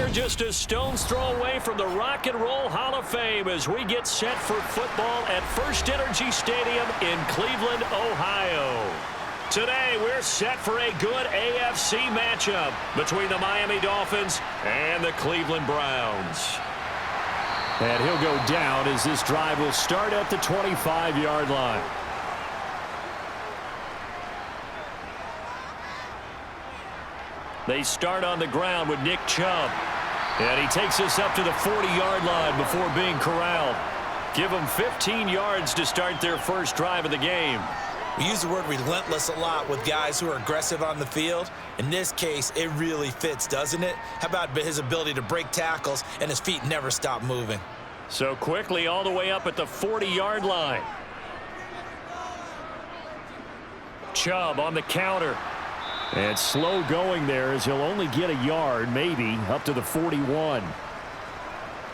We're just a stone's throw away from the Rock and Roll Hall of Fame as we get set for football at First Energy Stadium in Cleveland, Ohio. Today, we're set for a good AFC matchup between the Miami Dolphins and the Cleveland Browns. And he'll go down as this drive will start at the 25-yard line. They start on the ground with Nick Chubb. And he takes us up to the 40-yard line before being corralled. Give them 15 yards to start their first drive of the game. We use the word relentless a lot with guys who are aggressive on the field. In this case, it really fits, doesn't it? How about his ability to break tackles and his feet never stop moving? So quickly all the way up at the 40-yard line. Chubb on the counter. And slow going there as he'll only get a yard, maybe, up to the 41.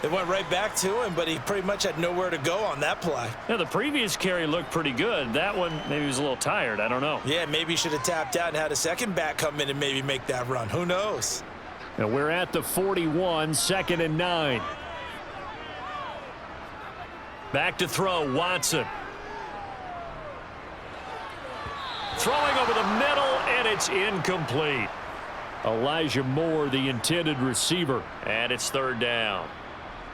It went right back to him, but he pretty much had nowhere to go on that play. Yeah, the previous carry looked pretty good. That one, maybe he was a little tired. I don't know. Yeah, maybe he should have tapped out and had a second back come in and maybe make that run. Who knows? And we're at the 41, 2nd and 9. Back to throw, Watson. Throwing over the middle, and it's incomplete. Elijah Moore, the intended receiver, and it's 3rd down.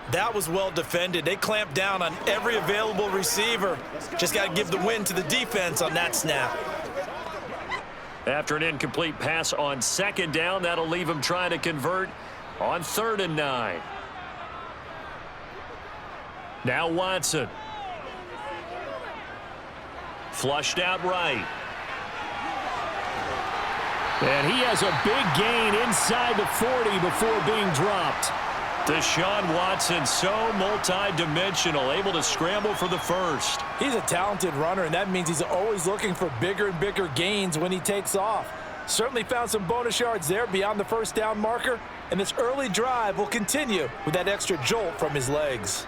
That was well defended. They clamped down on every available receiver. Just got to give the win to the defense on that snap. After an incomplete pass on 2nd down, that'll leave him trying to convert on 3rd and 9. Now Watson. Flushed out right. And he has a big gain inside the 40 before being dropped. Deshaun Watson, so multi-dimensional, able to scramble for the first. He's a talented runner, and that means he's always looking for bigger and bigger gains when he takes off. Certainly found some bonus yards there beyond the 1st down marker, and this early drive will continue with that extra jolt from his legs.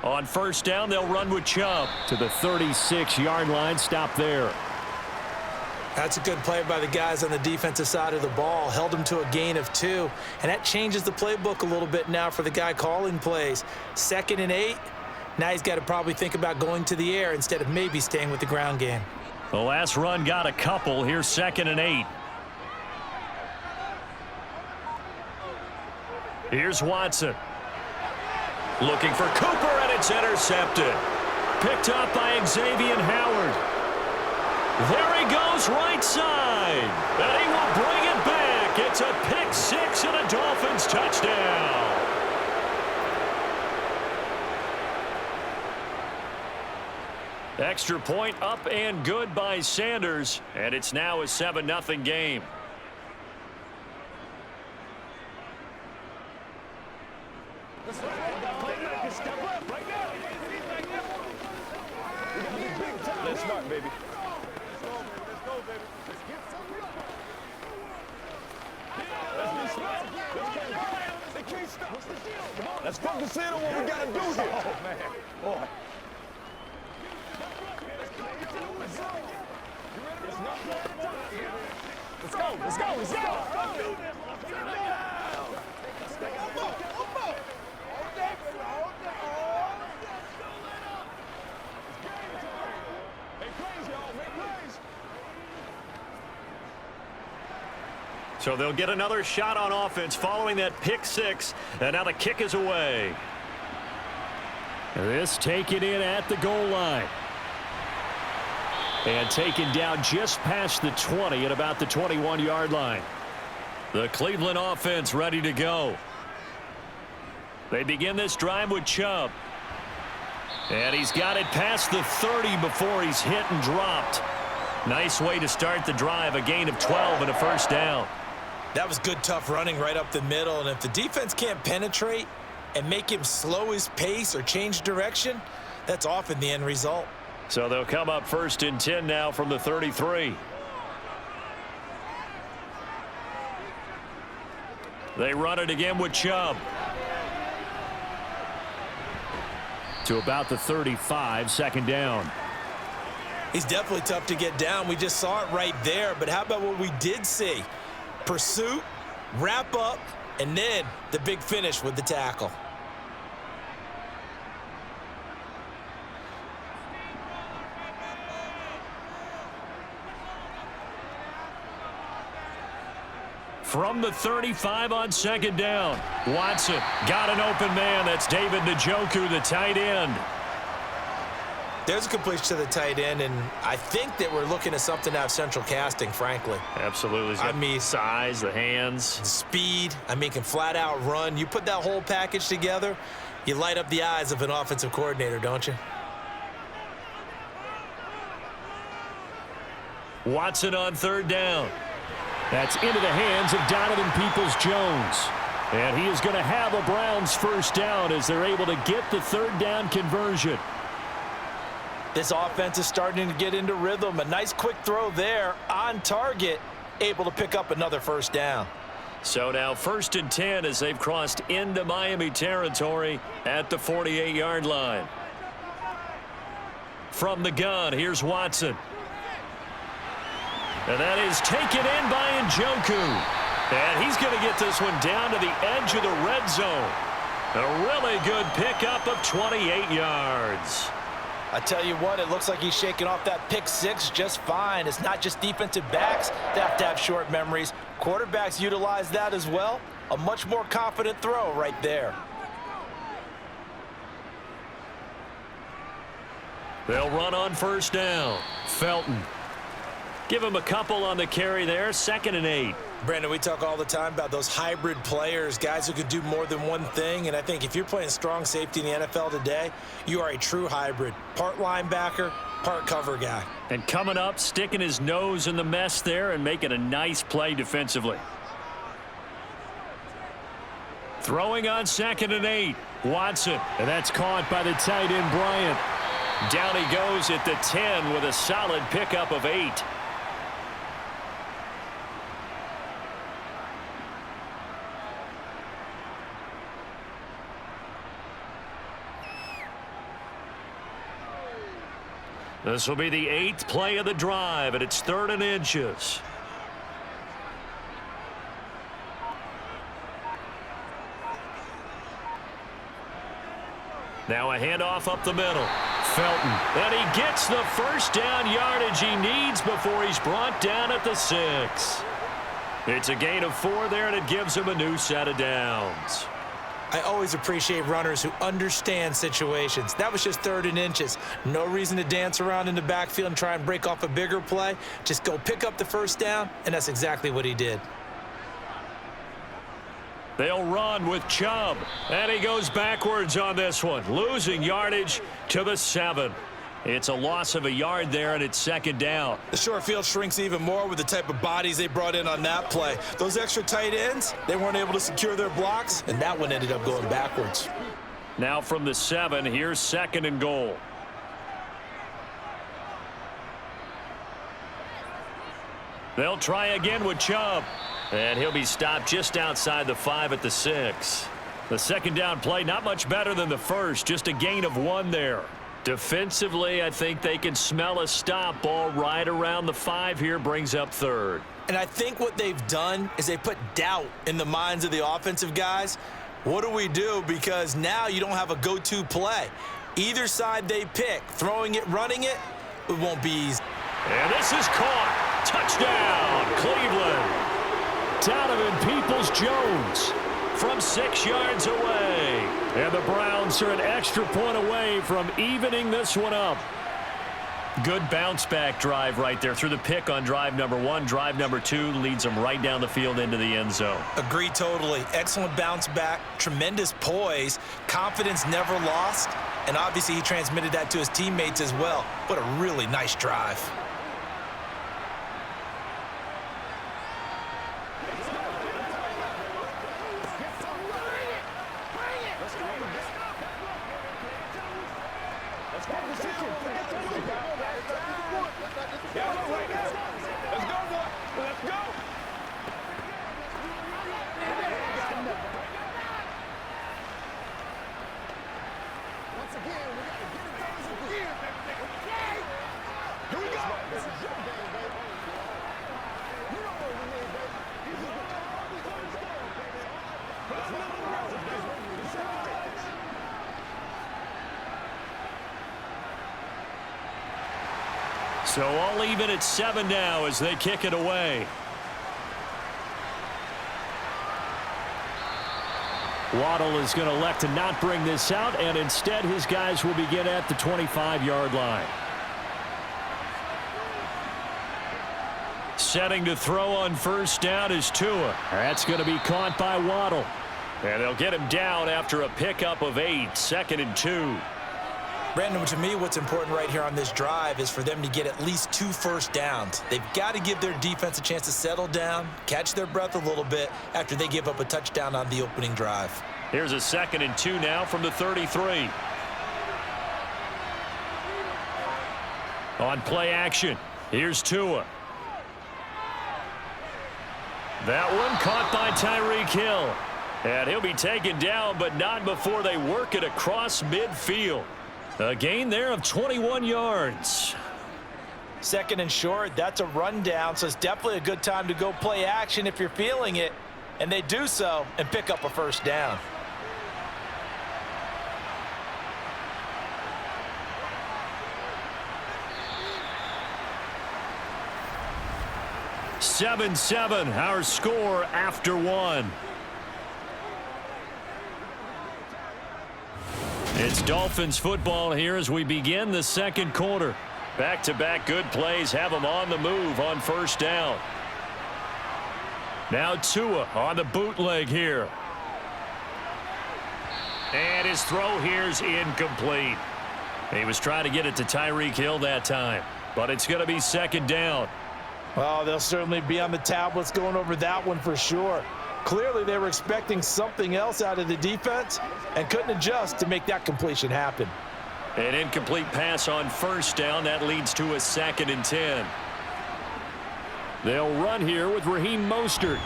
On 1st down, they'll run with Chubb to the 36-yard line. Stop there. That's a good play by the guys on the defensive side of the ball. Held him to a gain of 2. And that changes the playbook a little bit now for the guy calling plays. 2nd and 8. Now he's got to probably think about going to the air instead of maybe staying with the ground game. The last run got a couple. Here's 2nd and 8. Here's Watson. Looking for Cooper, and it's intercepted. Picked up by Xavier Howard. There he goes right side. And he will bring it back. It's a pick 6 and a Dolphins touchdown. Extra point up and good by Sanders. And it's now a 7-0 game. Let's smart, baby. Let's focus in on what we gotta do here. Oh man, boy. Let's go, let's go, let's go. So they'll get another shot on offense following that pick 6, and now the kick is away. This taken in at the goal line. And taken down just past the 20 at about the 21-yard line. The Cleveland offense ready to go. They begin this drive with Chubb. And he's got it past the 30 before he's hit and dropped. Nice way to start the drive, a gain of 12 and a 1st down. That was good, tough running right up the middle. And if the defense can't penetrate and make him slow his pace or change direction, that's often the end result. So they'll come up 1st and 10 now from the 33. They run it again with Chubb. To about the 35, 2nd down. He's definitely tough to get down. We just saw it right there. But how about what we did see? Pursuit, wrap up, and then the big finish with the tackle. From the 35 on second down, Watson got an open man. That's David Njoku, the tight end. There's a completion to the tight end, and I think that we're looking at something out of central casting, frankly. Absolutely. He's got I mean, size, the hands. Speed. I mean, can flat out run. You put that whole package together, you light up the eyes of an offensive coordinator, don't you? Watson on third down. That's into the hands of Donovan Peoples-Jones. And he is going to have a Browns first down as they're able to get the third down conversion. This offense is starting to get into rhythm. A nice quick throw there on target, able to pick up another first down. So now 1st and 10 as they've crossed into Miami territory at the 48-yard line. From the gun, here's Watson. And that is taken in by Njoku. And he's going to get this one down to the edge of the red zone. A really good pickup of 28 yards. I tell you what, it looks like he's shaking off that pick six just fine. It's not just defensive backs that have to have short memories. Quarterbacks utilize that as well. A much more confident throw right there. They'll run on first down. Felton. Give him a couple on the carry there. 2nd and 8. Brandon, we talk all the time about those hybrid players, guys who could do more than one thing. And I think if you're playing strong safety in the NFL today, you are a true hybrid. Part linebacker, part cover guy. And coming up, sticking his nose in the mess there and making a nice play defensively. Throwing on 2nd and 8. Watson. And that's caught by the tight end, Bryant. Down he goes at the 10 with a solid pickup of 8. This will be the 8th play of the drive, and it's 3rd and inches. Now a handoff up the middle. Felton. And he gets the first down yardage he needs before he's brought down at the 6. It's a gain of 4 there, and it gives him a new set of downs. I always appreciate runners who understand situations. That was just 3rd and inches. No reason to dance around in the backfield and try and break off a bigger play. Just go pick up the first down, and that's exactly what he did. They'll run with Chubb, and he goes backwards on this one, losing yardage to the 7. It's a loss of a yard there, and it's 2nd down. The short field shrinks even more with the type of bodies they brought in on that play. Those extra tight ends, they weren't able to secure their blocks, and that one ended up going backwards. Now from the 7, here's 2nd and goal. They'll try again with Chubb. And he'll be stopped just outside the 5 at the 6. The 2nd down play, not much better than the first, just a gain of 1 there. Defensively, I think they can smell a stop. Ball right around the 5 here, brings up 3rd. And I think what they've done is they put doubt in the minds of the offensive guys. What do we do? Because now you don't have a go-to play. Either side they pick, throwing it, running it, it won't be easy. And this is caught. Touchdown, Cleveland. Donovan Peoples-Jones from 6 yards away. And the Browns are an extra point away from evening this one up. Good bounce-back drive right there through the pick on drive number 1. Drive number 2 leads them right down the field into the end zone. Agree totally. Excellent bounce back, tremendous poise, confidence never lost, and obviously he transmitted that to his teammates as well. What a really nice drive. Here we go. So all even at 7 now as they kick it away. Waddle is going to elect to not bring this out, and instead his guys will begin at the 25-yard line. Setting to throw on first down is Tua. That's going to be caught by Waddle. And they'll get him down after a pickup of 8, 2nd and 2. Brandon, to me, what's important right here on this drive is for them to get at least 2 first downs. They've got to give their defense a chance to settle down, catch their breath a little bit after they give up a touchdown on the opening drive. Here's a 2nd and 2 now from the 33. On play action, here's Tua. That one caught by Tyreek Hill. And he'll be taken down, but not before they work it across midfield. A gain there of 21 yards. 2nd and short, that's a rundown, so it's definitely a good time to go play action if you're feeling it. And they do so and pick up a first down. Seven, our score after 1. It's Dolphins football here as we begin the second quarter. Back-to-back good plays have them on the move on first down. Now Tua on the bootleg here. And his throw here's incomplete. He was trying to get it to Tyreek Hill that time, but it's going to be 2nd down. Well, they'll certainly be on the tablets going over that one for sure. Clearly, they were expecting something else out of the defense and couldn't adjust to make that completion happen. An incomplete pass on first down. That leads to a 2nd and 10. They'll run here with Raheem Mostert.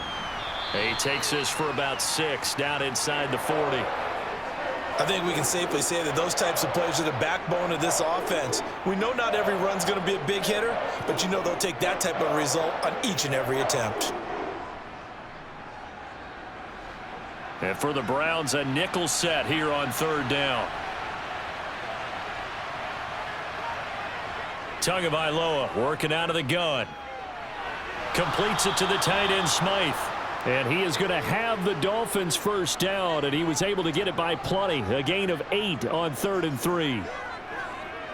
He takes this for about 6 down inside the 40. I think we can safely say that those types of plays are the backbone of this offense. We know not every run's going to be a big hitter, but you know they'll take that type of result on each and every attempt. And for the Browns, a nickel set here on 3rd down. Tagovailoa working out of the gun. Completes it to the tight end, Smythe. And he is going to have the Dolphins first down, and he was able to get it by plenty. A gain of 8 on 3rd and 3.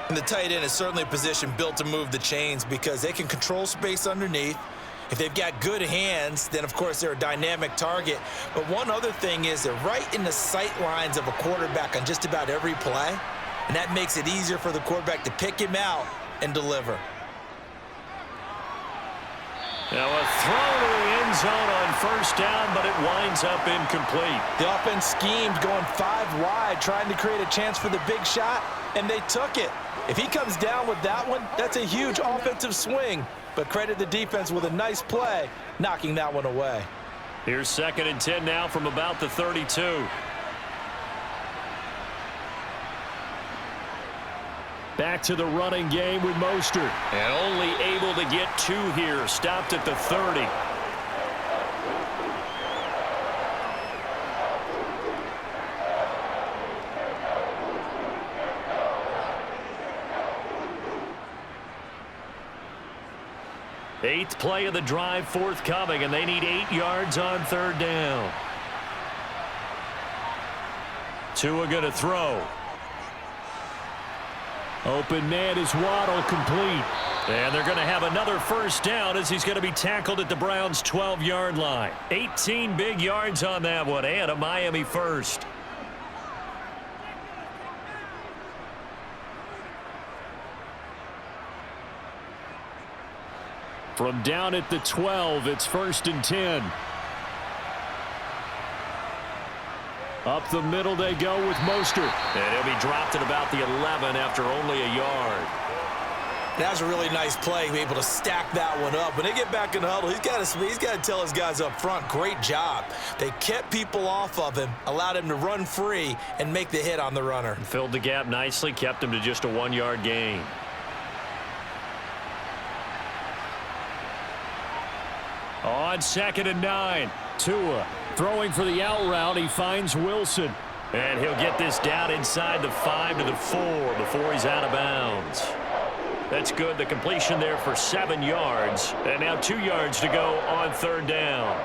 And the tight end is certainly a position built to move the chains because they can control space underneath. If they've got good hands, then, of course, they're a dynamic target. But one other thing is they're right in the sight lines of a quarterback on just about every play, and that makes it easier for the quarterback to pick him out and deliver. Now a throw to the end zone on first down, but it winds up incomplete. The offense schemed going 5 wide, trying to create a chance for the big shot, and they took it. If he comes down with that one, that's a huge offensive swing. But credit the defense with a nice play, knocking that one away. Here's 2nd and 10 now from about the 32. Back to the running game with Mostert. And only able to get 2 here. Stopped at the 30. Eighth play of the drive forthcoming, and they need 8 yards on 3rd down. Tua going to throw. Open man is Waddle, complete. And they're going to have another first down as he's going to be tackled at the Browns' 12-yard line. 18 big yards on that one, and a Miami first. From down at the 12, it's 1st and 10. Up the middle they go with Mostert. And he'll be dropped at about the 11 after only a yard. That was a really nice play, able to stack that one up. When they get back in the huddle, he's got to tell his guys up front, great job. They kept people off of him, allowed him to run free, and make the hit on the runner. Filled the gap nicely, kept him to just a 1-yard gain. On 2nd and 9, Tua Throwing for the out route, he finds Wilson. And he'll get this down inside the 5 to the 4 before he's out of bounds. That's good. The completion there for 7 yards. And now 2 yards to go on third down.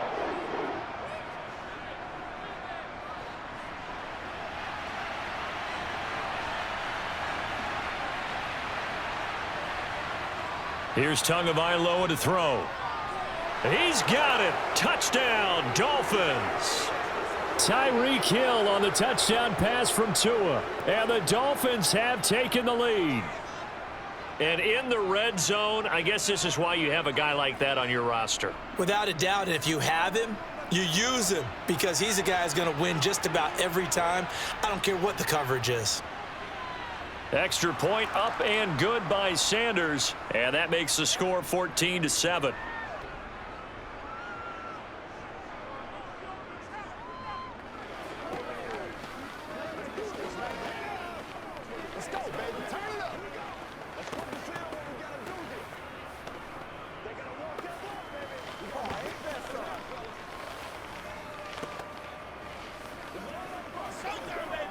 Here's Tagovailoa to throw. He's got it. Touchdown, Dolphins. Tyreek Hill on the touchdown pass from Tua. And the Dolphins have taken the lead. And in the red zone, I guess this is why you have a guy like that on your roster. Without a doubt, and if you have him, you use him because he's a guy who's going to win just about every time. I don't care what the coverage is. Extra point up and good by Sanders. And that makes the score 14-7. Let's go, baby. Turn it up. Let's put the field what we got to do here. They got to walk that walk, baby. Oh, ain't that something? Right there, baby.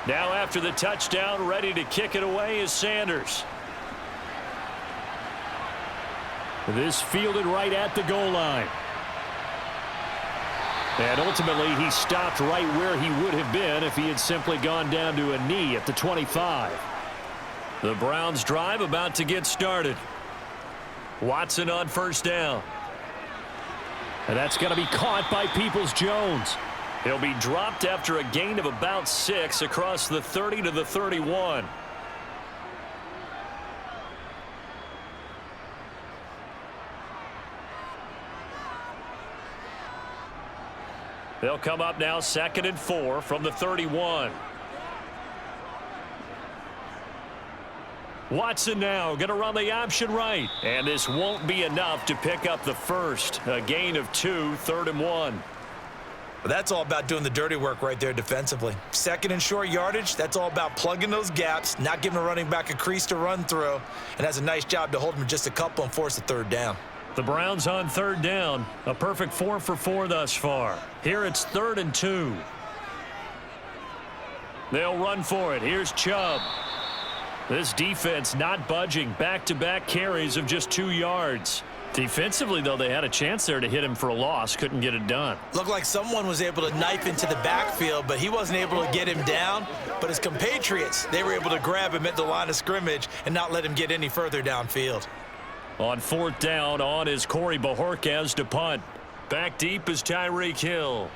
Now after the touchdown, ready to kick it away is Sanders. This fielded right at the goal line. And ultimately, he stopped right where he would have been if he had simply gone down to a knee at the 25. The Browns drive about to get started. Watson on first down. And that's going to be caught by Peoples-Jones. He'll be dropped after a gain of about 6 across the 30 to the 31. They'll come up now 2nd and 4 from the 31. Watson now going to run the option right. And this won't be enough to pick up the first. A gain of 2, 3rd and 1. But that's all about doing the dirty work right there defensively. 2nd and short yardage, that's all about plugging those gaps, not giving a running back a crease to run through, and that's a nice job to hold him just a couple and force a 3rd down. The Browns on 3rd down. A perfect 4 for 4 thus far. Here it's 3rd and 2. They'll run for it. Here's Chubb. This defense not budging. Back-to-back carries of just 2 yards. Defensively, though, they had a chance there to hit him for a loss. Couldn't get it done. Looked like someone was able to knife into the backfield, but he wasn't able to get him down. But his compatriots, they were able to grab him at the line of scrimmage and not let him get any further downfield. On 4th down, on is Corey Bojorquez to punt. Back deep is Tyreek Hill.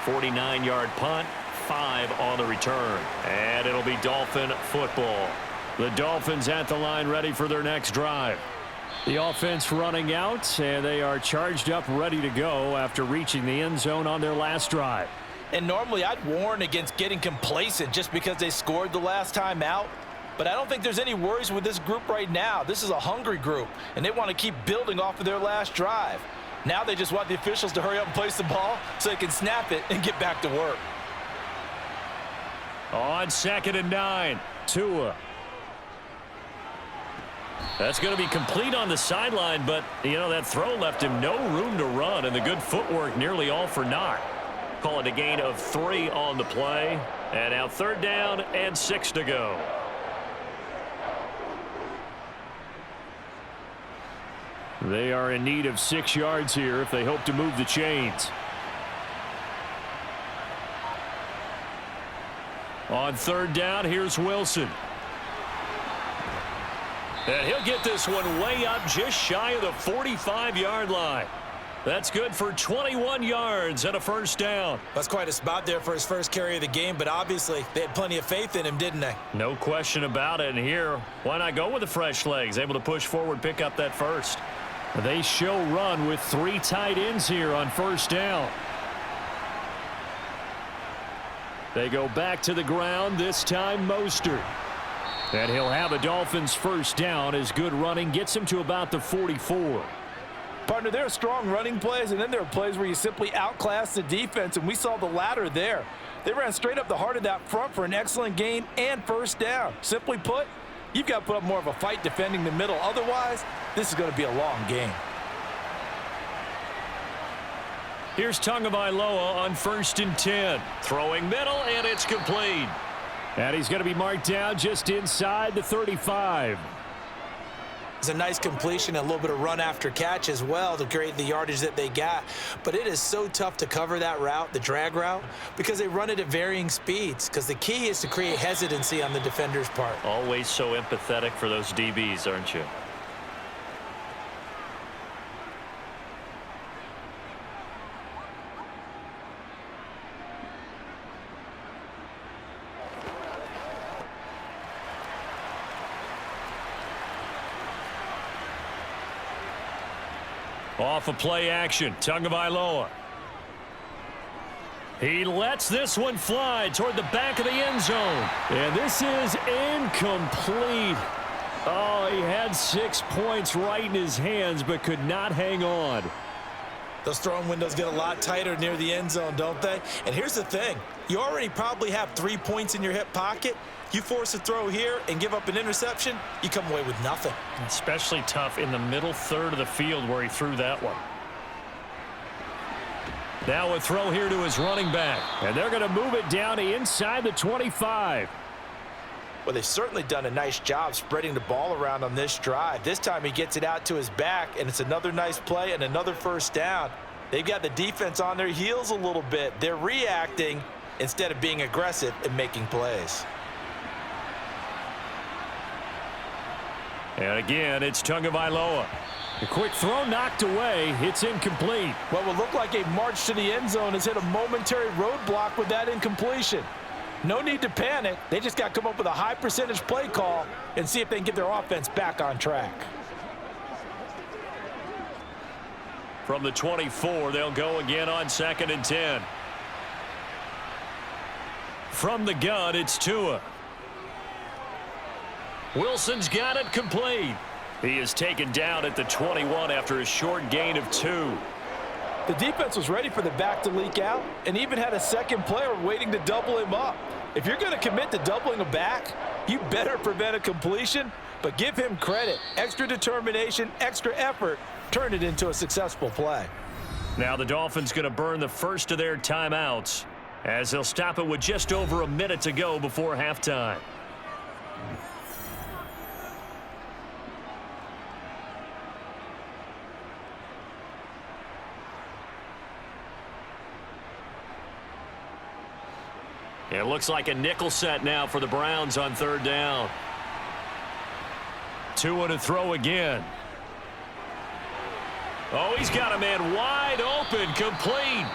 .49-yard punt, 5 on the return. And it'll be Dolphin football. The Dolphins at the line ready for their next drive. The offense running out, and they are charged up ready to go after reaching the end zone on their last drive. And normally I'd warn against getting complacent just because they scored the last time out. But I don't think there's any worries with this group right now. This is a hungry group, and they want to keep building off of their last drive. Now they just want the officials to hurry up and place the ball so they can snap it and get back to work. On 2nd and 9, Tua. That's going to be complete on the sideline, but, you know, that throw left him no room to run, and the good footwork nearly all for naught. Call it a gain of 3 on the play. And now 3rd down and 6 to go. They are in need of 6 yards here if they hope to move the chains. On 3rd down, here's Wilson. And he'll get this one way up just shy of the 45-yard line. That's good for 21 yards and a 1st down. That's quite a spot there for his first carry of the game, but obviously they had plenty of faith in him, didn't they? No question about it. And here, why not go with the fresh legs? Able to push forward, pick up that first. They show run with 3 tight ends here on 1st down. They go back to the ground, this time Mostert. And he'll have a Dolphins first down as good running gets him to about the 44. Partner, there are strong running plays, and then there are plays where you simply outclass the defense, and we saw the latter there. They ran straight up the heart of that front for an excellent gain and first down. Simply put, you've got to put up more of a fight defending the middle. Otherwise, this is going to be a long game. Here's Tagovailoa on 1st and 10. Throwing middle, and it's complete. And he's going to be marked down just inside the 35. It's a nice completion, a little bit of run after catch as well to create the yardage that they got. But it is so tough to cover that route, the drag route, because they run it at varying speeds. Because the key is to create hesitancy on the defender's part. Always so empathetic for those DBs, aren't you? Off of play action, Tagovailoa. He lets this one fly toward the back of the end zone. And this is incomplete. Oh, he had 6 points right in his hands, but could not hang on. Those throwing windows get a lot tighter near the end zone, don't they? And here's the thing. You already probably have 3 points in your hip pocket. You force a throw here and give up an interception, you come away with nothing. Especially tough in the middle third of the field where he threw that one. Now a throw here to his running back. And they're going to move it down to inside the 25. Well, they've certainly done a nice job spreading the ball around on this drive. This time he gets it out to his back, and it's another nice play and another first down. They've got the defense on their heels a little bit. They're reacting instead of being aggressive and making plays. And again, it's Tagovailoa. A quick throw knocked away. It's incomplete. What will look like a march to the end zone has hit a momentary roadblock with that incompletion. No need to panic. They just got to come up with a high percentage play call and see if they can get their offense back on track. From the 24, they'll go again on 2nd and 10. From the gun, it's Tua. Wilson's got it complete. He is taken down at the 21 after a short gain of 2. The defense was ready for the back to leak out and even had a second player waiting to double him up. If you're going to commit to doubling a back, you better prevent a completion, but give him credit. Extra determination, extra effort, turn it into a successful play. Now the Dolphins going to burn the first of their timeouts as they'll stop it with just over a minute to go before halftime. It looks like a nickel set now for the Browns on 3rd down. Tua to throw again. Oh, he's got a man wide open, complete.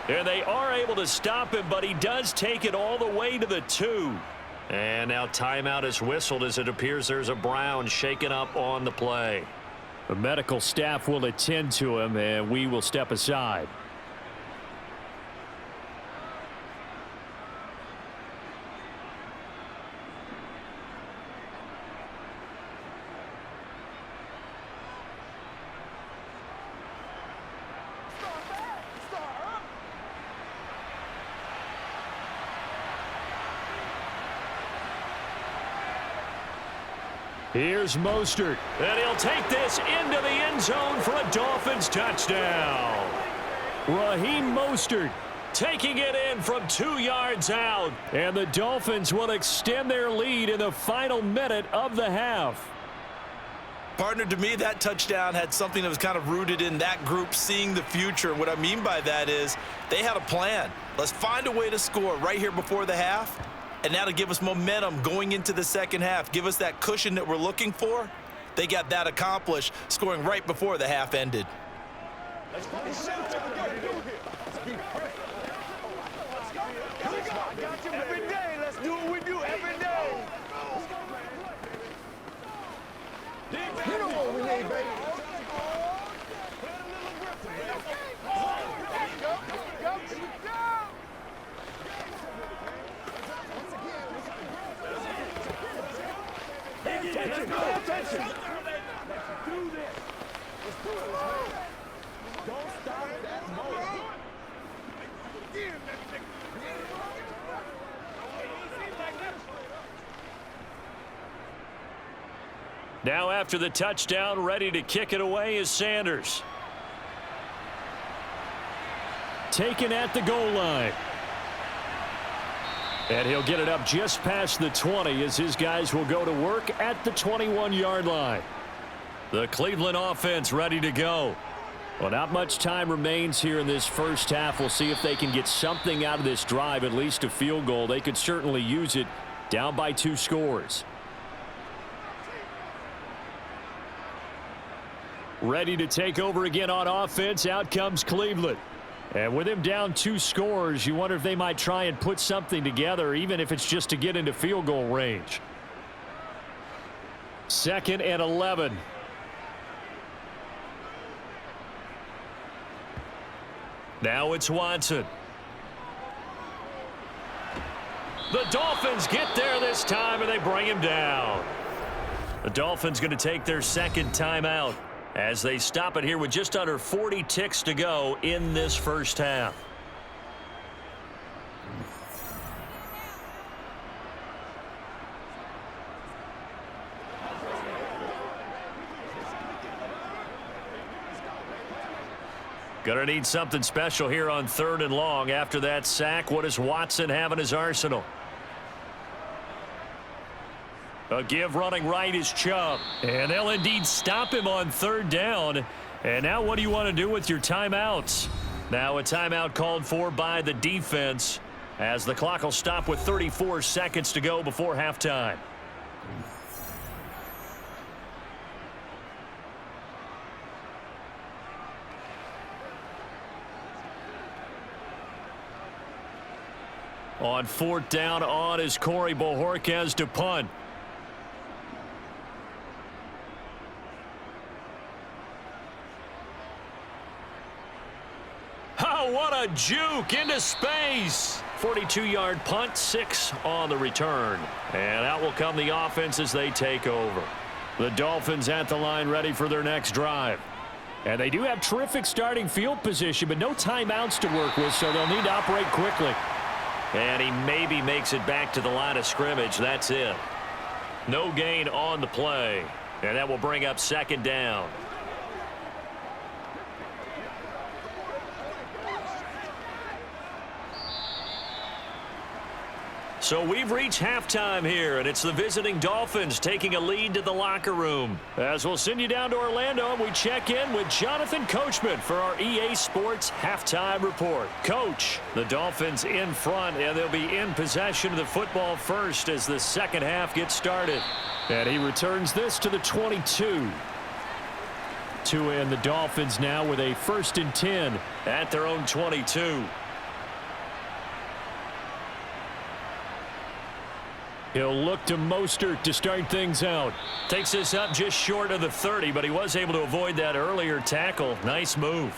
And they are able to stop him, but he does take it all the way to the 2. And now timeout is whistled as it appears there's a Brown shaken up on the play. The medical staff will attend to him, and we will step aside. Here's Mostert, and he'll take this into the end zone for a Dolphins touchdown. Raheem Mostert taking it in from 2 yards out, and the Dolphins will extend their lead in the final minute of the half. Partner, to me, that touchdown had something that was kind of rooted in that group seeing the future. What I mean by that is they had a plan. Let's find a way to score right here before the half. And now to give us momentum going into the second half, give us that cushion that we're looking for. They got that accomplished, scoring right before the half ended. Let's go. Every day, let's do what we do every day. You know what we need, baby. attention. Pay attention. Let's do this. Let's do it, man. Don't stop that motion. Now after the touchdown, ready to kick it away is Sanders. Taken at the goal line. And he'll get it up just past the 20 as his guys will go to work at the 21-yard line. The Cleveland offense ready to go. Well, not much time remains here in this first half. We'll see if they can get something out of this drive, at least a field goal. They could certainly use it, down by 2 scores. Ready to take over again on offense. Out comes Cleveland. And with him down 2 scores, you wonder if they might try and put something together, even if it's just to get into field goal range. 2nd and 11. Now it's Watson. The Dolphins get there this time, and they bring him down. The Dolphins going to take their 2nd timeout as they stop it here with just under 40 ticks to go in this first half. Gonna need something special here on 3rd and long. After that sack, what does Watson have in his arsenal? A give running right is Chubb. And they'll indeed stop him on 3rd down. And now what do you want to do with your timeouts? Now a timeout called for by the defense as the clock will stop with 34 seconds to go before halftime. On 4th down, on is Corey Bojorquez to punt. Oh, what a juke into space. 42-yard punt, 6 on the return. And out will come the offense as they take over. The Dolphins at the line ready for their next drive. And they do have terrific starting field position, but no timeouts to work with, so they'll need to operate quickly. And he maybe makes it back to the line of scrimmage. That's it. No gain on the play. And that will bring up 2nd down. So we've reached halftime here, and it's the visiting Dolphins taking a lead to the locker room. As we'll send you down to Orlando, and we check in with Jonathan Coachman for our EA Sports Halftime Report. Coach, the Dolphins in front, and they'll be in possession of the football first as the second half gets started. And he returns this to the 22. To end the Dolphins now with a 1st and 10 at their own 22. He'll look to Mostert to start things out. Takes this up just short of the 30, but he was able to avoid that earlier tackle. Nice move.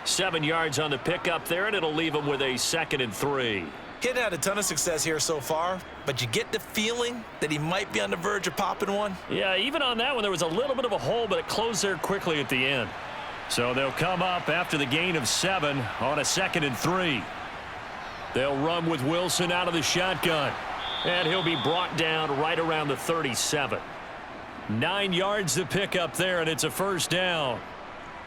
7 yards on the pickup there, and it'll leave him with a 2nd and 3. He hadn't had a ton of success here so far, but you get the feeling that he might be on the verge of popping one. Yeah, even on that one, there was a little bit of a hole, but it closed there quickly at the end. So they'll come up after the gain of 7 on a 2nd and 3. They'll run with Wilson out of the shotgun. And he'll be brought down right around the 37. 9 yards to pick up there, and it's a 1st down.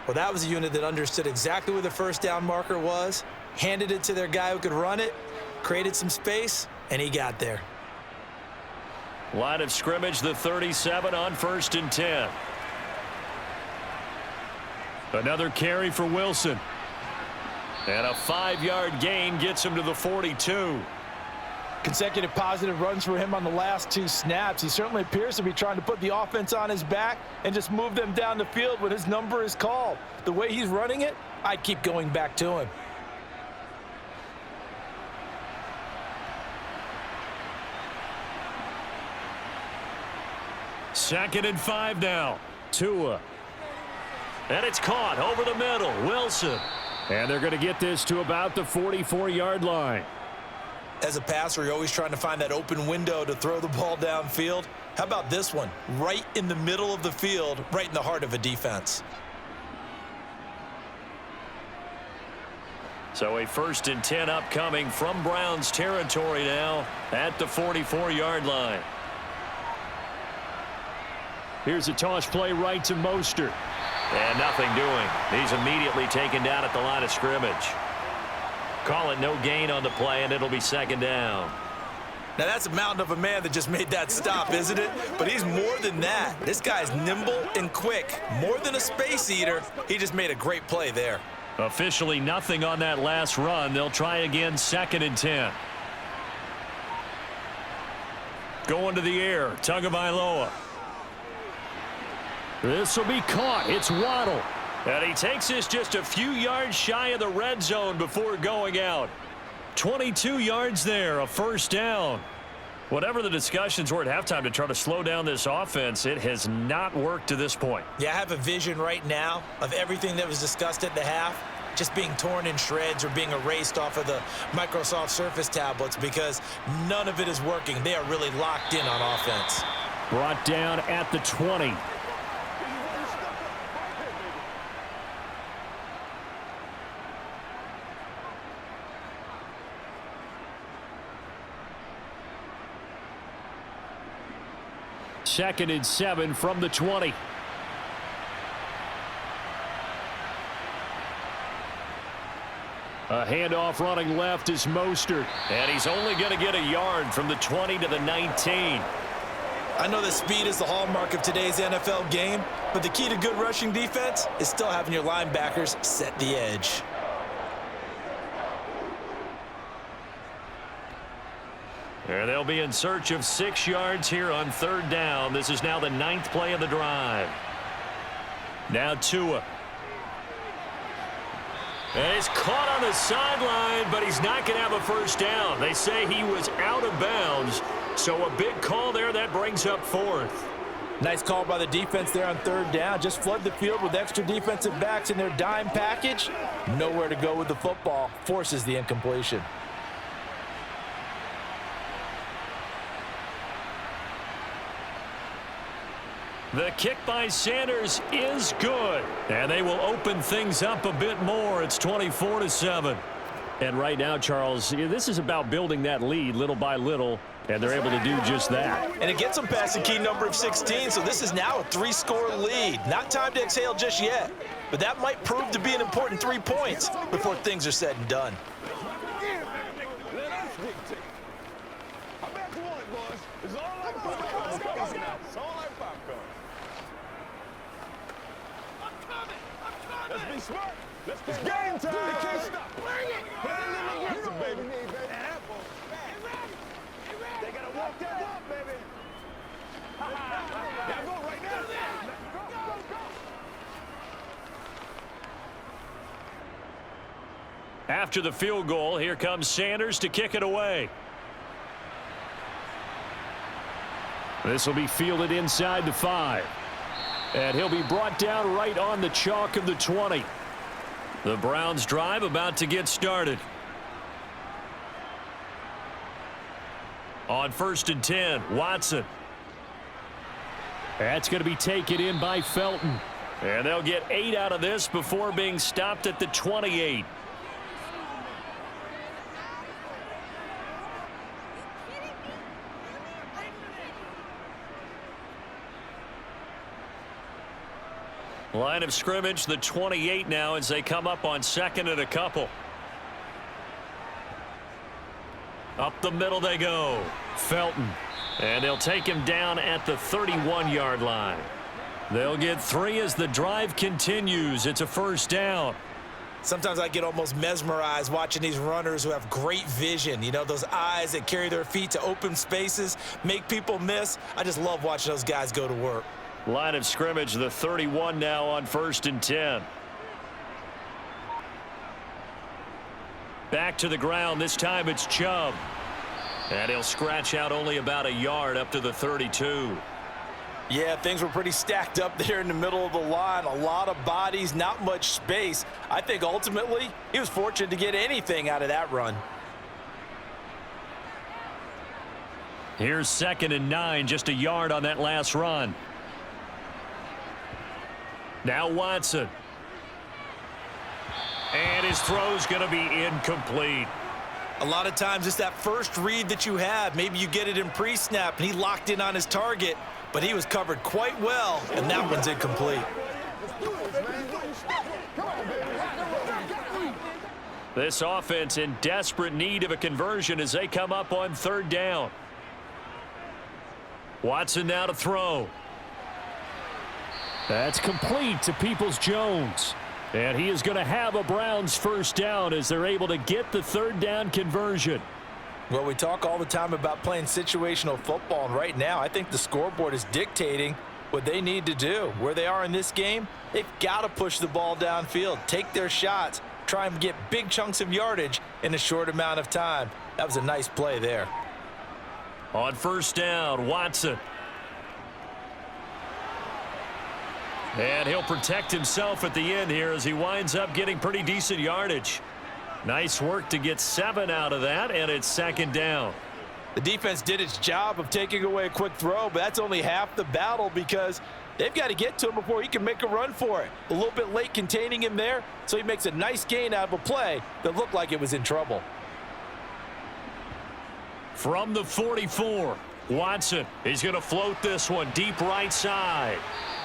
Well, that was a unit that understood exactly where the 1st down marker was, handed it to their guy who could run it, created some space, and he got there. Line of scrimmage, the 37 on 1st and 10. Another carry for Wilson. And a 5-yard gain gets him to the 42. Consecutive positive runs for him on the last 2 snaps. He certainly appears to be trying to put the offense on his back and just move them down the field when his number is called. The way he's running it, I'd keep going back to him. Second and 5 now. Tua. And it's caught over the middle. Wilson. And they're going to get this to about the 44-yard line. As a passer, you're always trying to find that open window to throw the ball downfield. How about this one? Right in the middle of the field, right in the heart of a defense. So a 1st and 10 upcoming from Browns territory now at the 44-yard line. Here's a toss play right to Mostert. And nothing doing. He's immediately taken down at the line of scrimmage. Call it no gain on the play, and it'll be 2nd down. Now, that's a mountain of a man that just made that stop, isn't it? But he's more than that. This guy's nimble and quick. More than a space eater. He just made a great play there. Officially nothing on that last run. They'll try again, 2nd and 10. Going to the air, Tagovailoa. This will be caught. It's Waddle. And he takes this just a few yards shy of the red zone before going out. 22 yards there, a 1st down. Whatever the discussions were at halftime to try to slow down this offense, it has not worked to this point. Yeah, I have a vision right now of everything that was discussed at the half just being torn in shreds or being erased off of the Microsoft Surface tablets because none of it is working. They are really locked in on offense. Brought down at the 20. Second and 7 from the 20. A handoff running left is Mostert. And he's only going to get a yard from the 20 to the 19. I know that speed is the hallmark of today's NFL game, but the key to good rushing defense is still having your linebackers set the edge. And they'll be in search of 6 yards here on 3rd down. This is now the 9th play of the drive. Now Tua. And he's caught on the sideline, but he's not going to have a 1st down. They say he was out of bounds, so a big call there that brings up 4th. Nice call by the defense there on 3rd down. Just flood the field with extra defensive backs in their dime package. Nowhere to go with the football. Forces the incompletion. The kick by Sanders is good. And they will open things up a bit more. It's 24-7. And right now, Charles, this is about building that lead little by little, and they're able to do just that. And it gets them past the key number of 16, so this is now a 3-score lead. Not time to exhale just yet, but that might prove to be an important 3 points before things are said and done. Let's be smart. It's game time. They can't stop. Bring it. Baby. They gotta walk that walk, baby. Gotta go right now. Go. After the field goal, here comes Sanders to kick it away. This will be fielded inside the 5. And he'll be brought down right on the chalk of the 20. The Browns drive about to get started. On 1st and 10, Watson. That's going to be taken in by Felton. And they'll get 8 out of this before being stopped at the 28. Line of scrimmage, the 28 now as they come up on 2nd and a couple. Up the middle they go. Felton. And they'll take him down at the 31-yard line. They'll get 3 as the drive continues. It's a 1st down. Sometimes I get almost mesmerized watching these runners who have great vision. You know, those eyes that carry their feet to open spaces, make people miss. I just love watching those guys go to work. Line of scrimmage, the 31 now on 1st and 10. Back to the ground. This time it's Chubb. And he'll scratch out only about a yard up to the 32. Yeah, things were pretty stacked up there in the middle of the line. A lot of bodies, not much space. I think ultimately he was fortunate to get anything out of that run. Here's 2nd and 9, just a yard on that last run. Now Watson. And his throw's going to be incomplete. A lot of times it's that first read that you have. Maybe you get it in pre-snap, and he locked in on his target, but he was covered quite well, and that one's incomplete. This offense in desperate need of a conversion as they come up on 3rd down. Watson now to throw. That's complete to Peoples-Jones. And he is going to have a Browns first down as they're able to get the 3rd down conversion. Well, we talk all the time about playing situational football, and right now I think the scoreboard is dictating what they need to do. Where they are in this game, they've got to push the ball downfield, take their shots, try and get big chunks of yardage in a short amount of time. That was a nice play there. On 1st down, Watson. And he'll protect himself at the end here as he winds up getting pretty decent yardage. Nice work to get 7 out of that, and it's 2nd down. The defense did its job of taking away a quick throw, but that's only half the battle because they've got to get to him before he can make a run for it. A little bit late containing him there, so he makes a nice gain out of a play that looked like it was in trouble. From the 44, Watson. He's going to float this one deep right side.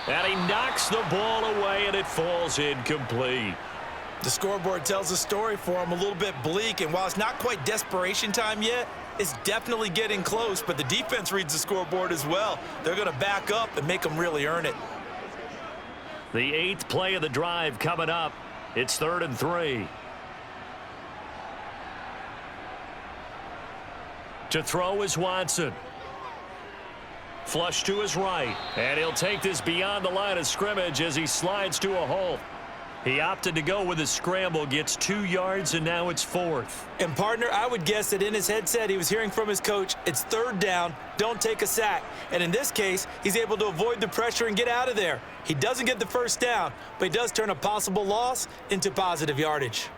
And he knocks the ball away, and it falls incomplete. The scoreboard tells a story for him, a little bit bleak, and while it's not quite desperation time yet, it's definitely getting close, but the defense reads the scoreboard as well. They're going to back up and make them really earn it. The 8th play of the drive coming up. It's 3rd and 3. To throw is Watson. Flush to his right, and he'll take this beyond the line of scrimmage as he slides to a halt. He opted to go with a scramble, gets 2 yards, and now it's 4th. And partner, I would guess that in his headset he was hearing from his coach, it's 3rd down, don't take a sack. And in this case, he's able to avoid the pressure and get out of there. He doesn't get the first down, but he does turn a possible loss into positive yardage.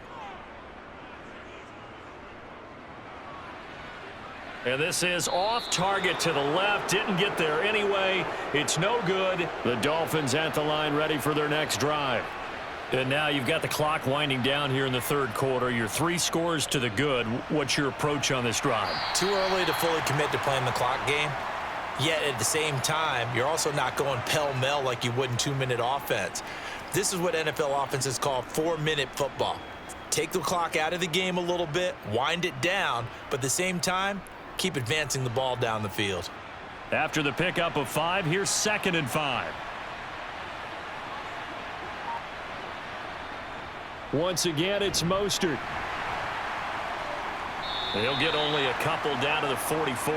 And this is off target to the left. Didn't get there anyway. It's no good. The Dolphins at the line ready for their next drive. And now you've got the clock winding down here in the 3rd quarter. You're 3 scores to the good. What's your approach on this drive? Too early to fully commit to playing the clock game. Yet at the same time, you're also not going pell-mell like you would in 2-minute offense. This is what NFL offenses call 4-minute football. Take the clock out of the game a little bit, wind it down, but at the same time, keep advancing the ball down the field. After the pickup of 5, here's 2nd and 5. Once again, it's Mostert. He'll get only a couple down to the 44.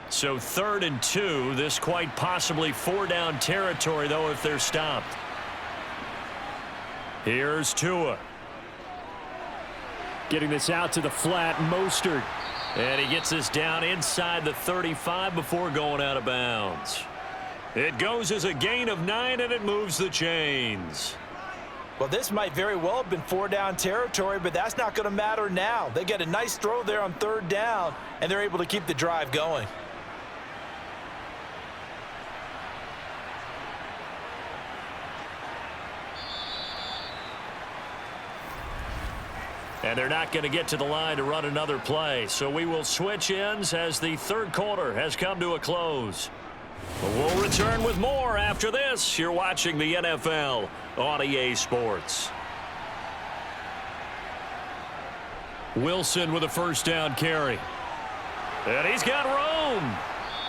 So 3rd and 2. This quite possibly 4-down territory, though, if they're stopped. Here's Tua. Getting this out to the flat, Mostert. And he gets this down inside the 35 before going out of bounds. It goes as a gain of 9, and it moves the chains. Well, this might very well have been 4-down territory, but that's not going to matter now. They get a nice throw there on 3rd down, and they're able to keep the drive going. And they're not going to get to the line to run another play. So we will switch ends as the 3rd quarter has come to a close. We'll return with more after this. You're watching the NFL on EA Sports. Wilson with a 1st down carry. And he's got room.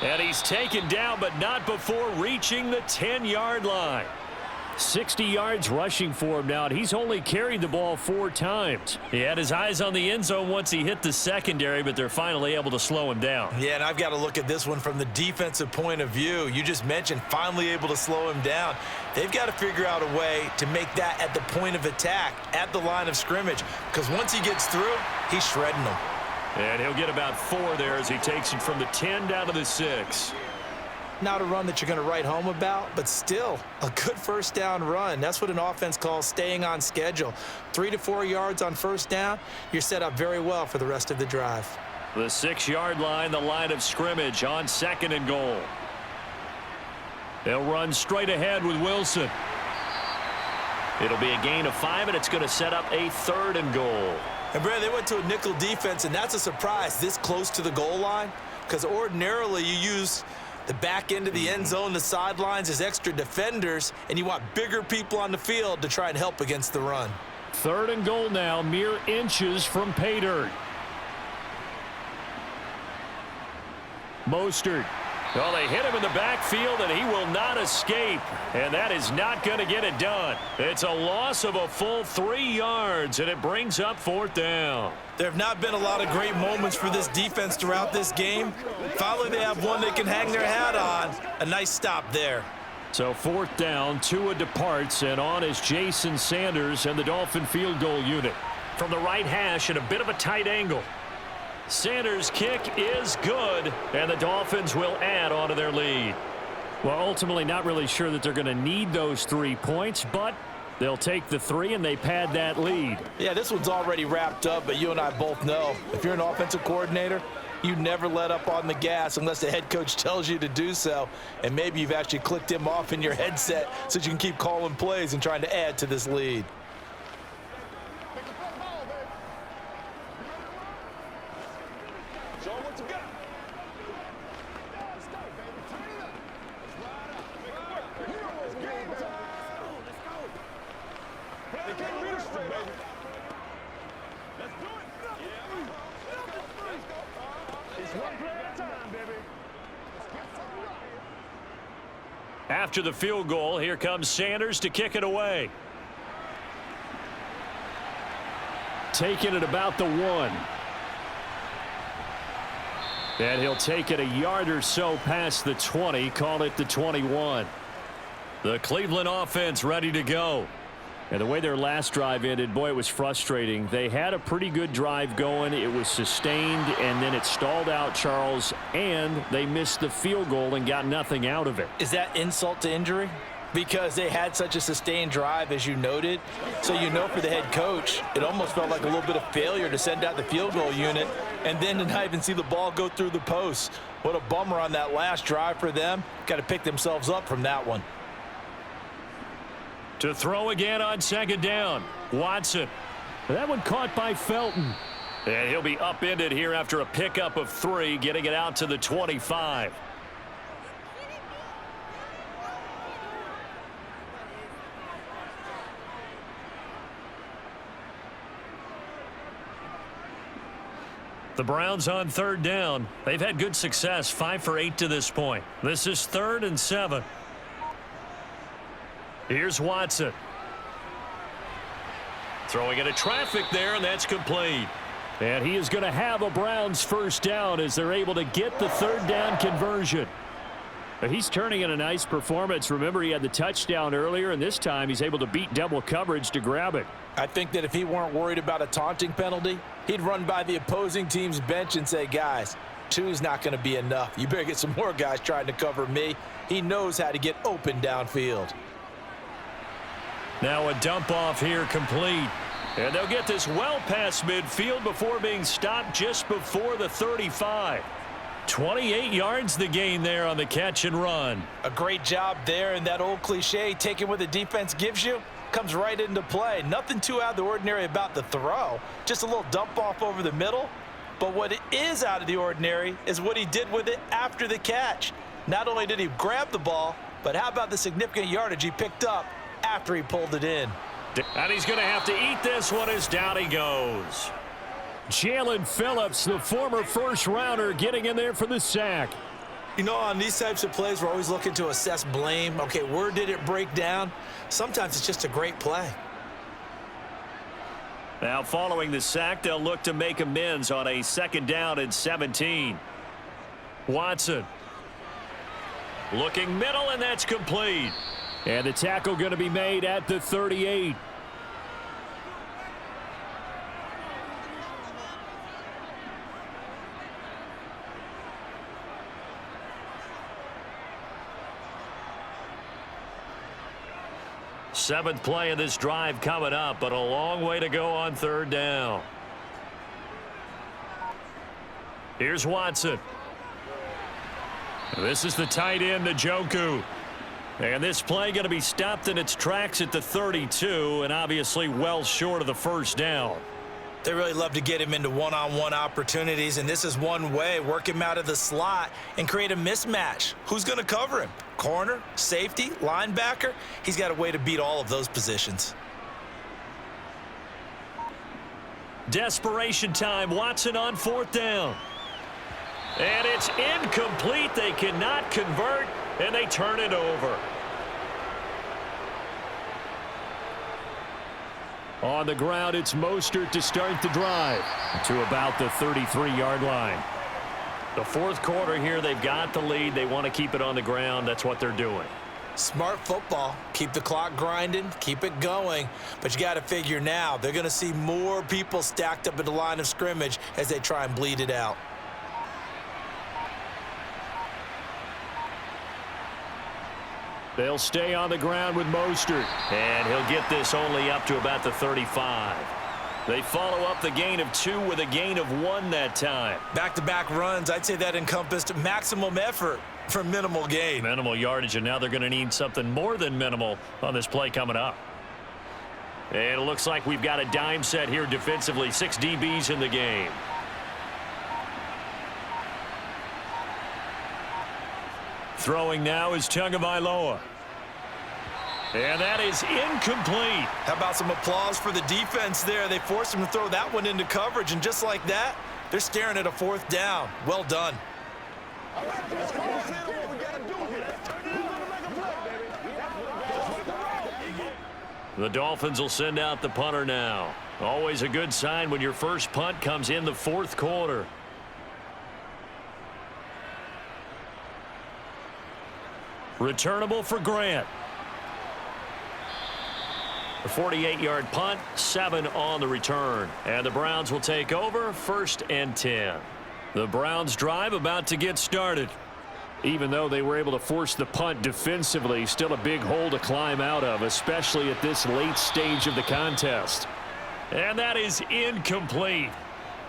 And he's taken down, but not before reaching the 10-yard line. 60 yards rushing for him now, and he's only carried the ball 4 times. He had his eyes on the end zone once he hit the secondary, but they're finally able to slow him down. Yeah, and I've got to look at this one from the defensive point of view. You just mentioned finally able to slow him down. They've got to figure out a way to make that at the point of attack, at the line of scrimmage, because once he gets through, he's shredding them. And he'll get about 4 there as he takes it from the 10 down to the 6. Not a run that you're going to write home about, but still a good first down run. That's what an offense calls staying on schedule. 3 to 4 yards on first down, you're set up very well for the rest of the drive. The 6-yard line, the line of scrimmage on 2nd and goal. They'll run straight ahead with Wilson. It'll be a gain of 5, and it's going to set up a 3rd and goal. And, Brad, they went to a nickel defense, and that's a surprise this close to the goal line, because ordinarily you use the back end of the end zone, the sidelines as extra defenders, and you want bigger people on the field to try and help against the run. 3rd and goal now, mere inches from pay dirt. Mostert. Well, they hit him in the backfield, and he will not escape. And that is not going to get it done. It's a loss of a full 3 yards, and it brings up 4th down. There have not been a lot of great moments for this defense throughout this game. Finally, they have one they can hang their hat on. A nice stop there. So 4th down, Tua departs, and on is Jason Sanders and the Dolphin field goal unit. From the right hash at a bit of a tight angle. Sanders' kick is good, and the Dolphins will add on to their lead. Well, ultimately not really sure that they're going to need those 3 points, but they'll take the 3 and they pad that lead. Yeah, this one's already wrapped up, but you and I both know if you're an offensive coordinator, you never let up on the gas unless the head coach tells you to do so. And maybe you've actually clicked him off in your headset so that you can keep calling plays and trying to add to this lead. After the field goal, here comes Sanders to kick it away. Taking it about the 1. And he'll take it a yard or so past the 20, call it the 21. The Cleveland offense ready to go. And the way their last drive ended, boy, it was frustrating. They had a pretty good drive going. It was sustained, and then it stalled out, Charles, and they missed the field goal and got nothing out of it. Is that insult to injury? Because they had such a sustained drive, as you noted. So you know for the head coach, it almost felt like a little bit of failure to send out the field goal unit and then to not even see the ball go through the post. What a bummer on that last drive for them. Got to pick themselves up from that one. To throw again on 2nd down. Watson. That one caught by Felton. And he'll be upended here after a pickup of 3, getting it out to the 25. The Browns on 3rd down. They've had good success, 5 for 8 to this point. This is 3rd and 7. Here's Watson. Throwing into traffic there, and that's complete. And he is going to have a Browns first down as they're able to get the 3rd down conversion. But he's turning in a nice performance. Remember, he had the touchdown earlier, and this time he's able to beat double coverage to grab it. I think that if he weren't worried about a taunting penalty, he'd run by the opposing team's bench and say, guys, 2's not going to be enough. You better get some more guys trying to cover me. He knows how to get open downfield. Now a dump off here complete. And they'll get this well past midfield before being stopped just before the 35. 28 yards the gain there on the catch and run. A great job there, and that old cliche, taking what the defense gives you, comes right into play. Nothing too out of the ordinary about the throw. Just a little dump off over the middle. But what it is out of the ordinary is what he did with it after the catch. Not only did he grab the ball, but how about the significant yardage he picked up after he pulled it in. And he's going to have to eat this one as down he goes. Jalen Phillips, the former first-rounder, getting in there for the sack. You know, on these types of plays, we're always looking to assess blame. Okay, where did it break down? Sometimes it's just a great play. Now, following the sack, they'll look to make amends on a 2nd down and 17. Watson. Looking middle, and that's complete. And the tackle going to be made at the 38. 7th play of this drive coming up, but a long way to go on 3rd down. Here's Watson. This is the tight end, Njoku. And this play going to be stopped in its tracks at the 32, and obviously well short of the 1st down. They really love to get him into one-on-one opportunities, and this is one way. Work him out of the slot and create a mismatch. Who's going to cover him? Corner, safety, linebacker? He's got a way to beat all of those positions. Desperation time. Watson on 4th down. And it's incomplete. They cannot convert, and they turn it over. On the ground, it's Mostert to start the drive to about the 33-yard line. The 4th quarter here, they've got the lead. They want to keep it on the ground. That's what they're doing. Smart football. Keep the clock grinding, keep it going. But you got to figure now, they're going to see more people stacked up at the line of scrimmage as they try and bleed it out. They'll stay on the ground with Mostert. And he'll get this only up to about the 35. They follow up the gain of 2 with a gain of 1 that time. Back-to-back runs, I'd say that encompassed maximum effort for minimal gain. Minimal yardage, and now they're going to need something more than minimal on this play coming up. And it looks like we've got a dime set here defensively. 6 DBs in the game. Throwing now is Tagovailoa. And that is incomplete. How about some applause for the defense there? They forced him to throw that one into coverage, and just like that, they're staring at a 4th down. Well done. All right, let's go. Let's see what we got to do here. We're going to make a play, baby. That's what the road. The Dolphins will send out the punter now. Always a good sign when your first punt comes in the 4th quarter. Returnable for Grant. A 48-yard punt, 7 on the return. And the Browns will take over, 1st and 10. The Browns drive about to get started. Even though they were able to force the punt defensively, still a big hole to climb out of, especially at this late stage of the contest. And that is incomplete.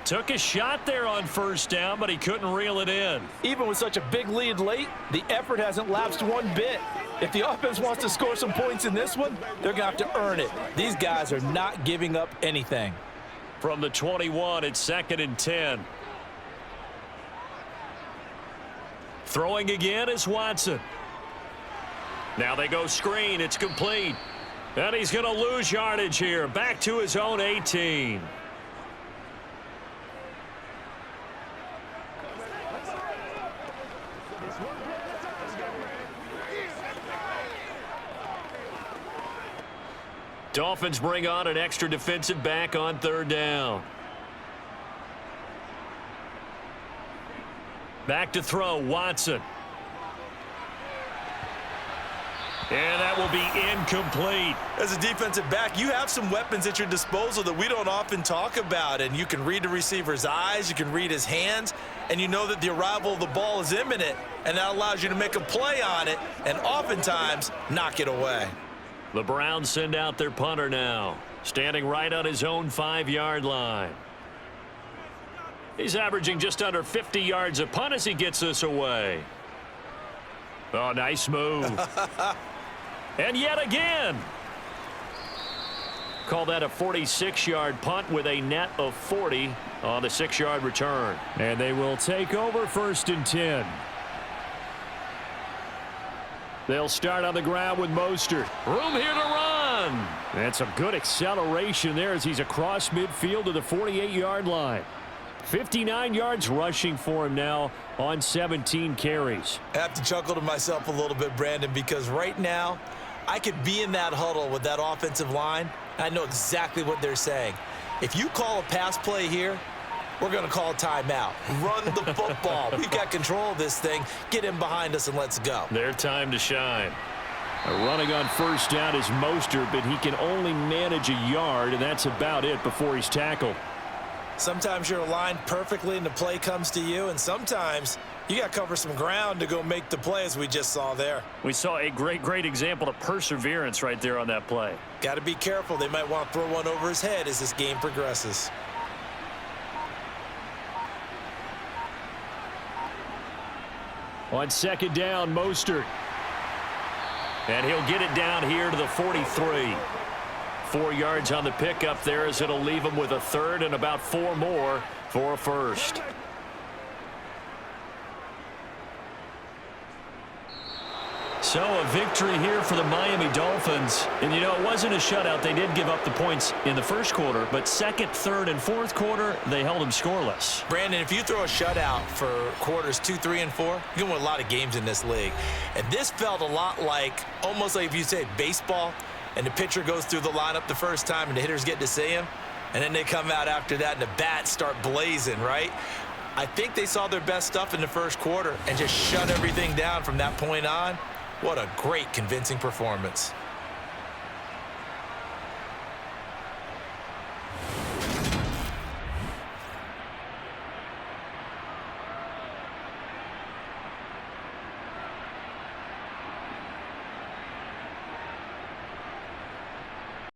Took a shot there on 1st down, but he couldn't reel it in. Even with such a big lead late, the effort hasn't lapsed one bit. If the offense wants to score some points in this one, they're going to have to earn it. These guys are not giving up anything. From the 21, it's 2nd and 10. Throwing again is Watson. Now they go screen. It's complete. And he's going to lose yardage here. Back to his own 18. Dolphins bring on an extra defensive back on 3rd down. Back to throw, Watson. And that will be incomplete. As a defensive back, you have some weapons at your disposal that we don't often talk about. And you can read the receiver's eyes, you can read his hands, and you know that the arrival of the ball is imminent. And that allows you to make a play on it and oftentimes knock it away. The Browns send out their punter now, standing right on his own 5-yard line. He's averaging just under 50 yards a punt as he gets this away. Oh, nice move. And yet again. Call that a 46-yard punt with a net of 40 on the 6-yard return. And they will take over 1st and 10. They'll start on the ground with Mostert. Room here to run. And some good acceleration there as he's across midfield to the 48-yard line. 59 yards rushing for him now on 17 carries. I have to chuckle to myself a little bit, Brandon, because right now I could be in that huddle with that offensive line. I know exactly what they're saying. If you call a pass play here, we're going to call a timeout. Run the football. We've got control of this thing. Get in behind us and let's go. Their time to shine. Running on 1st down is Mostert, but he can only manage a yard, and that's about it before he's tackled. Sometimes you're aligned perfectly and the play comes to you, and sometimes You got to cover some ground to go make the play, as we just saw there. We saw a great example of perseverance right there on that play. Got to be careful. They might want to throw one over his head as this game progresses. On second down, Mostert. And he'll get it down here to the 43. 4 yards on the pickup there, as it'll leave him with a third and about 4 more for a first. So a victory here for the Miami Dolphins. And, you know, it wasn't a shutout. They did give up the points in the first quarter, but second, third, and fourth quarter, they held them scoreless. Brandon, if you throw a shutout for quarters 2, 3, and 4, you can win a lot of games in this league. And this felt a lot like, almost like if you say baseball, and the pitcher goes through the lineup the first time and the hitters get to see him, and then they come out after that and the bats start blazing, right? I think they saw their best stuff in the first quarter and just shut everything down from that point on. What a great, convincing performance.